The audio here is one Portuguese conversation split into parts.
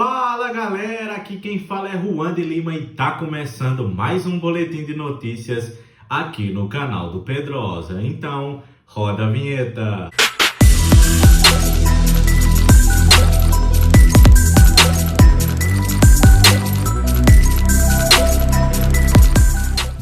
Fala galera, aqui quem fala é Juan de Lima e tá começando mais um boletim de notícias aqui no canal do Pedrosa. Então, roda a vinheta.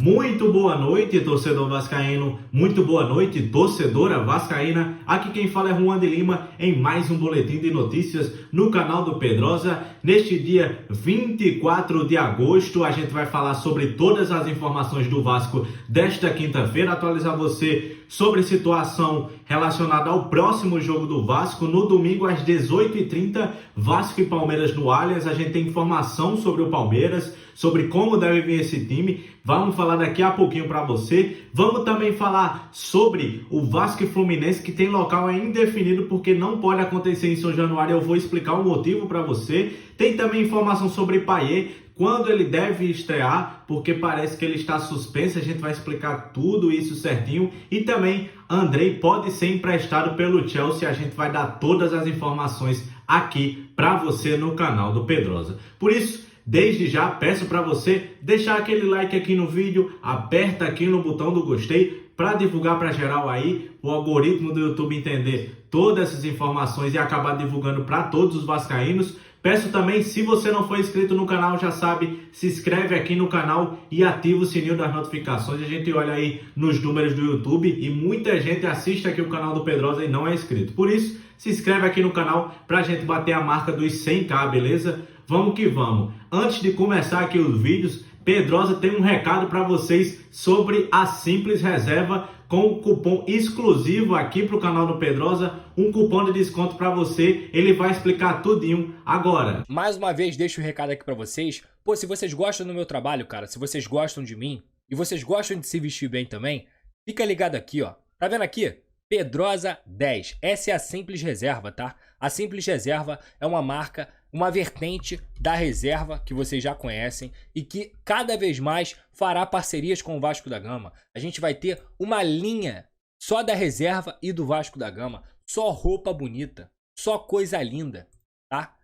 Muito boa noite, torcedor vascaíno. Muito boa noite, torcedora vascaína. Aqui quem fala é Juan de Lima em mais um boletim de notícias no canal do Pedrosa. Neste dia 24 de agosto, a gente vai falar sobre todas as informações do Vasco desta quinta-feira, atualizar você sobre situação relacionada ao próximo jogo do Vasco. No domingo às 18h30, Vasco e Palmeiras no Allianz. A gente tem informação sobre o Palmeiras, sobre como deve vir esse time. Vamos falar daqui a pouquinho para você. Vamos também falar sobre o Vasco e Fluminense, que tem local ainda indefinido porque não pode acontecer em São Januário. Eu vou explicar o motivo para você. Tem também informação sobre Payet, quando ele deve estrear, porque parece que ele está suspenso. A gente vai explicar tudo isso certinho. E também Andrei pode ser emprestado pelo Chelsea. A gente vai dar todas as informações aqui para você no canal do Pedrosa. Por isso, desde já peço para você deixar aquele like aqui no vídeo, aperta aqui no botão do gostei para divulgar para geral aí, o algoritmo do YouTube entender todas essas informações e acabar divulgando para todos os vascaínos. Peço também, se você não for inscrito no canal, já sabe, se inscreve aqui no canal e ativa o sininho das notificações. A gente olha aí nos números do YouTube e muita gente assiste aqui o canal do Pedrosa e não é inscrito. Por isso, se inscreve aqui no canal para a gente bater a marca dos 100k, beleza? Vamos que vamos. Antes de começar aqui os vídeos, Pedrosa tem um recado para vocês sobre a Simples Reserva, com um cupom exclusivo aqui para o canal do Pedrosa, um cupom de desconto para você. Ele vai explicar tudinho agora. Mais uma vez deixo o recado aqui para vocês. Pô, se vocês gostam do meu trabalho, cara, se vocês gostam de mim e vocês gostam de se vestir bem também, fica ligado aqui, ó. Tá vendo aqui? Pedrosa 10. Essa é a Simples Reserva, tá? A Simples Reserva é uma marca, uma vertente da reserva que vocês já conhecem e que cada vez mais fará parcerias com o Vasco da Gama. A gente vai ter uma linha só da reserva e do Vasco da Gama. Só roupa bonita, só coisa linda, tá?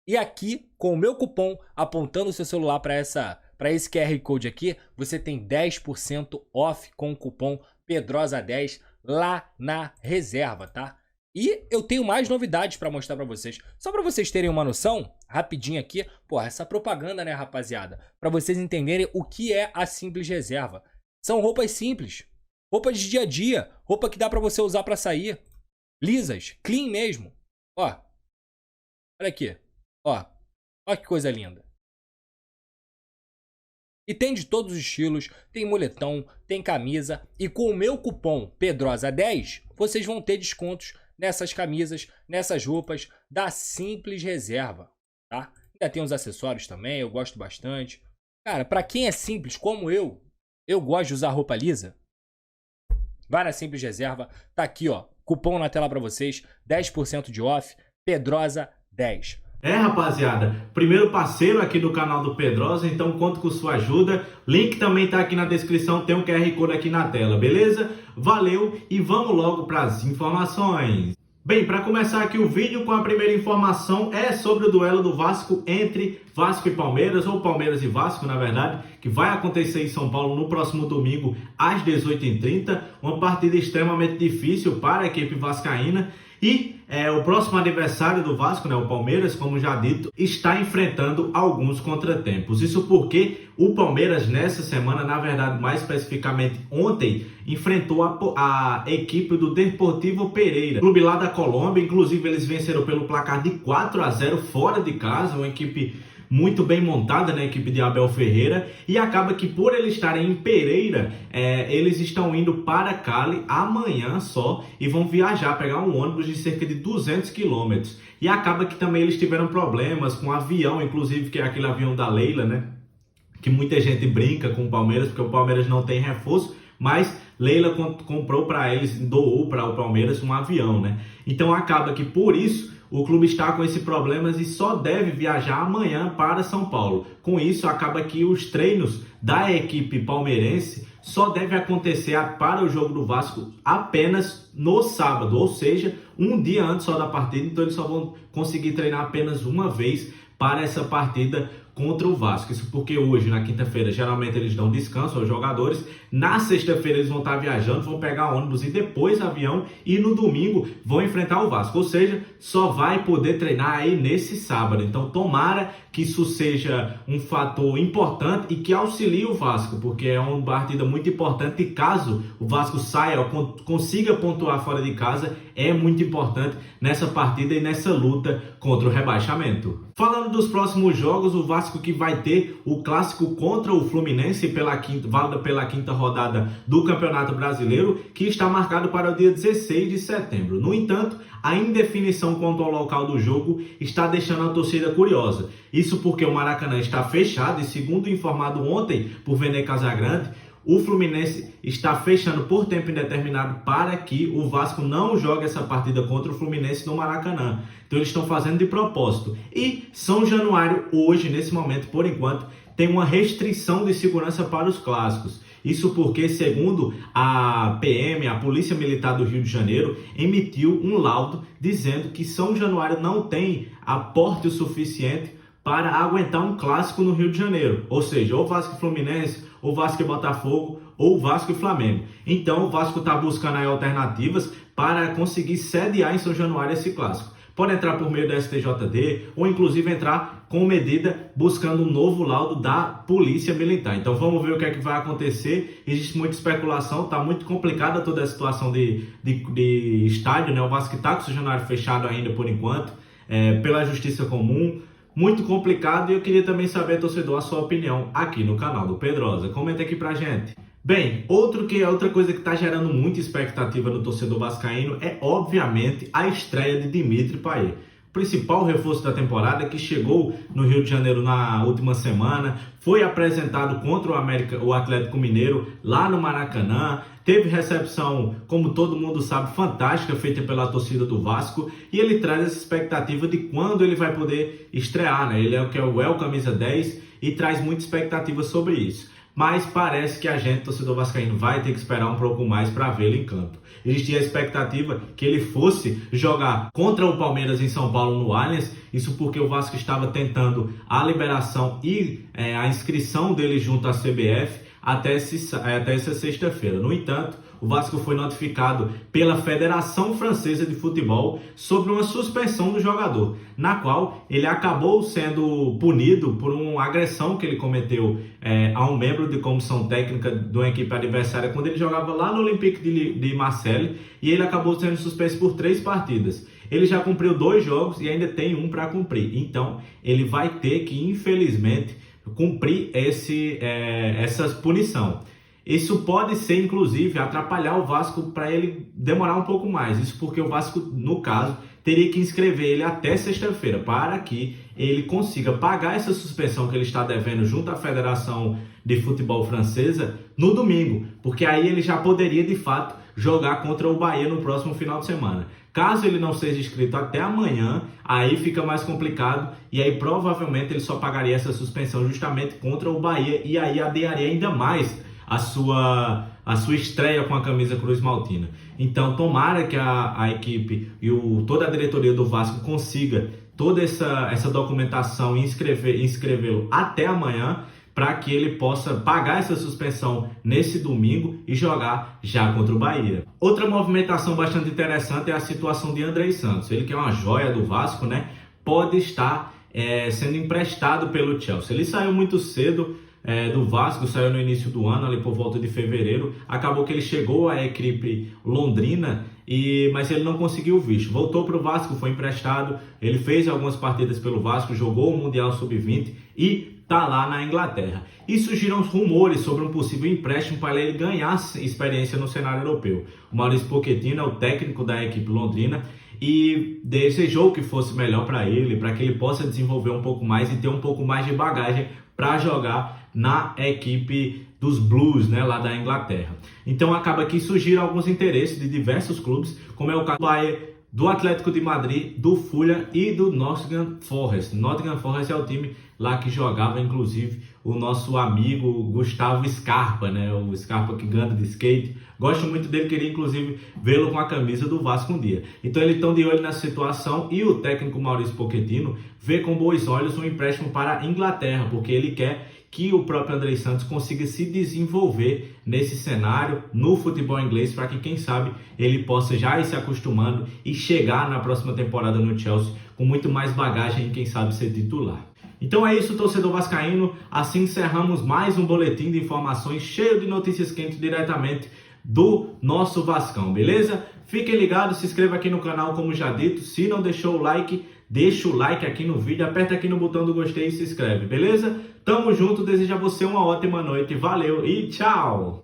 E aqui, com o meu cupom, apontando o seu celular para esse QR Code aqui, você tem 10% off com o cupom Pedrosa10 lá na reserva, tá? E eu tenho mais novidades para mostrar para vocês. Só para vocês terem uma noção, rapidinho aqui, porra, essa propaganda, né, rapaziada? Para vocês entenderem o que é a Simples Reserva. São roupas simples, roupas de dia a dia, roupa que dá para você usar para sair. Lisas, clean mesmo. Ó, olha aqui, ó que coisa linda. E tem de todos os estilos, tem moletom, tem camisa. E com o meu cupom Pedrosa10, vocês vão ter descontos nessas camisas, nessas roupas da Simples Reserva, tá? Ainda tem uns acessórios também, eu gosto bastante. Cara, pra quem é simples como eu gosto de usar roupa lisa, vai na Simples Reserva, tá aqui, ó, cupom na tela pra vocês, 10% de off, Pedrosa10. Rapaziada, primeiro parceiro aqui do canal do Pedrosa, então conto com sua ajuda. Link também tá aqui na descrição, tem um QR Code aqui na tela, beleza? Valeu e vamos logo para as informações. Bem, para começar aqui o vídeo com a primeira informação é sobre o duelo do Vasco entre Vasco e Palmeiras, ou Palmeiras e Vasco, na verdade, que vai acontecer em São Paulo no próximo domingo às 18h30, uma partida extremamente difícil para a equipe vascaína. E o próximo adversário do Vasco, né, o Palmeiras, como já dito, está enfrentando alguns contratempos. Isso porque o Palmeiras nessa semana, na verdade, mais especificamente ontem, enfrentou a equipe do Deportivo Pereira, clube lá da Colômbia. Inclusive eles venceram pelo placar de 4-0 fora de casa, uma equipe muito bem montada, né, equipe de Abel Ferreira, e acaba que por eles estarem em Pereira, eles estão indo para Cali amanhã só e vão viajar, pegar um ônibus de cerca de 200 quilômetros. E acaba que também eles tiveram problemas com o avião, inclusive que é aquele avião da Leila, né, que muita gente brinca com o Palmeiras, porque o Palmeiras não tem reforço, mas Leila comprou para eles, doou para o Palmeiras um avião, né? Então acaba que por isso o clube está com esses problemas e só deve viajar amanhã para São Paulo. Com isso, acaba que os treinos da equipe palmeirense só devem acontecer para o jogo do Vasco apenas no sábado, ou seja, um dia antes só da partida. Então eles só vão conseguir treinar apenas uma vez para essa partida contra o Vasco. Isso porque hoje, na quinta-feira, geralmente eles dão descanso aos jogadores. Na sexta-feira eles vão estar viajando, vão pegar ônibus e depois avião, e no domingo vão enfrentar o Vasco. Ou seja, só vai poder treinar aí nesse sábado. Então tomara que isso seja um fator importante e que auxilie o Vasco, porque é uma partida muito importante e caso o Vasco saia ou consiga pontuar fora de casa, é muito importante nessa partida e nessa luta contra o rebaixamento. Falando dos próximos jogos, o Vasco que vai ter o clássico contra o Fluminense válida pela quinta rodada do Campeonato Brasileiro, que está marcado para o dia 16 de setembro. No entanto, a indefinição quanto ao local do jogo está deixando a torcida curiosa. Isso porque o Maracanã está fechado e, segundo informado ontem por Vene Casagrande, o Fluminense está fechando por tempo indeterminado para que o Vasco não jogue essa partida contra o Fluminense no Maracanã. Então eles estão fazendo de propósito. E São Januário hoje, nesse momento, por enquanto, tem uma restrição de segurança para os clássicos. Isso porque, segundo a PM, a Polícia Militar do Rio de Janeiro, emitiu um laudo dizendo que São Januário não tem aporte o suficiente para aguentar um clássico no Rio de Janeiro. Ou seja, ou Vasco e Fluminense, ou Vasco e Botafogo, ou Vasco e Flamengo. Então o Vasco está buscando aí alternativas para conseguir sediar em São Januário esse clássico. Pode entrar por meio da STJD ou inclusive entrar com medida buscando um novo laudo da Polícia Militar. Então vamos ver o que é que vai acontecer. Existe muita especulação, está muito complicada toda a situação de estádio, né? O Vasco está com o São Januário fechado ainda por enquanto, pela Justiça Comum. Muito complicado, e eu queria também saber, torcedor, a sua opinião aqui no canal do Pedrosa. Comenta aqui pra gente. Bem, outra coisa que está gerando muita expectativa no torcedor vascaíno é, obviamente, a estreia de Dimitri Payet. O principal reforço da temporada, que chegou no Rio de Janeiro na última semana, foi apresentado contra o Atlético Mineiro lá no Maracanã. Teve recepção, como todo mundo sabe, fantástica, feita pela torcida do Vasco, e ele traz essa expectativa de quando ele vai poder estrear, né? Ele é o camisa 10 e traz muita expectativa sobre isso. Mas parece que a gente, torcedor vascaíno, vai ter que esperar um pouco mais para vê-lo em campo. Existia a expectativa que ele fosse jogar contra o Palmeiras em São Paulo no Allianz, isso porque o Vasco estava tentando a liberação e a inscrição dele junto à CBF até essa sexta-feira. No entanto, o Vasco foi notificado pela Federação Francesa de Futebol sobre uma suspensão do jogador, na qual ele acabou sendo punido por uma agressão que ele cometeu a um membro de comissão técnica de uma equipe adversária quando ele jogava lá no Olympique de Marseille, e ele acabou sendo suspenso por 3 partidas. Ele já cumpriu 2 jogos e ainda tem um para cumprir, então ele vai ter que, infelizmente, cumprir essa punição. Isso pode ser, inclusive, atrapalhar o Vasco para ele demorar um pouco mais. Isso porque o Vasco, no caso, teria que inscrever ele até sexta-feira para que ele consiga pagar essa suspensão que ele está devendo junto à Federação de Futebol Francesa no domingo, porque aí ele já poderia, de fato, jogar contra o Bahia no próximo final de semana. Caso ele não seja inscrito até amanhã, aí fica mais complicado e aí provavelmente ele só pagaria essa suspensão justamente contra o Bahia, e aí adiaria ainda mais a sua estreia com a camisa Cruz Maltina. Então tomara que a equipe e toda a diretoria do Vasco consiga toda essa documentação e inscrevê-lo até amanhã, para que ele possa pagar essa suspensão nesse domingo e jogar já contra o Bahia. Outra movimentação bastante interessante é a situação de Andrei Santos. Ele, que é uma joia do Vasco, né, pode estar sendo emprestado pelo Chelsea. Ele saiu muito cedo do Vasco, saiu no início do ano, ali por volta de fevereiro. Acabou que ele chegou à equipe londrina, mas ele não conseguiu o visto. Voltou para o Vasco, foi emprestado, ele fez algumas partidas pelo Vasco, jogou o Mundial Sub-20 e está lá na Inglaterra. E surgiram rumores sobre um possível empréstimo para ele ganhar experiência no cenário europeu. O Maurício Pochettino é o técnico da equipe londrina e desejou que fosse melhor para ele, para que ele possa desenvolver um pouco mais e ter um pouco mais de bagagem para jogar na equipe dos Blues, né, lá da Inglaterra. Então acaba que surgiram alguns interesses de diversos clubes, como é o caso do Bayern, do Atlético de Madrid, do Fulham e do Nottingham Forest. Nottingham Forest é o time lá que jogava, inclusive, o nosso amigo Gustavo Scarpa, né? O Scarpa que anda de skate. Gosto muito dele, queria inclusive vê-lo com a camisa do Vasco um dia. Então eles estão de olho nessa situação e o técnico Maurício Pochettino vê com bons olhos um empréstimo para a Inglaterra, porque ele quer que o próprio Andrés Santos consiga se desenvolver nesse cenário, no futebol inglês, para que, quem sabe, ele possa já ir se acostumando e chegar na próxima temporada no Chelsea com muito mais bagagem e, quem sabe, ser titular. Então é isso, torcedor vascaíno. Assim encerramos mais um boletim de informações cheio de notícias quentes diretamente do nosso Vascão, beleza? Fiquem ligados, se inscreva aqui no canal, como já dito. Se não deixou o like, deixa o like aqui no vídeo, aperta aqui no botão do gostei e se inscreve, beleza? Tamo junto, desejo a você uma ótima noite, valeu e tchau!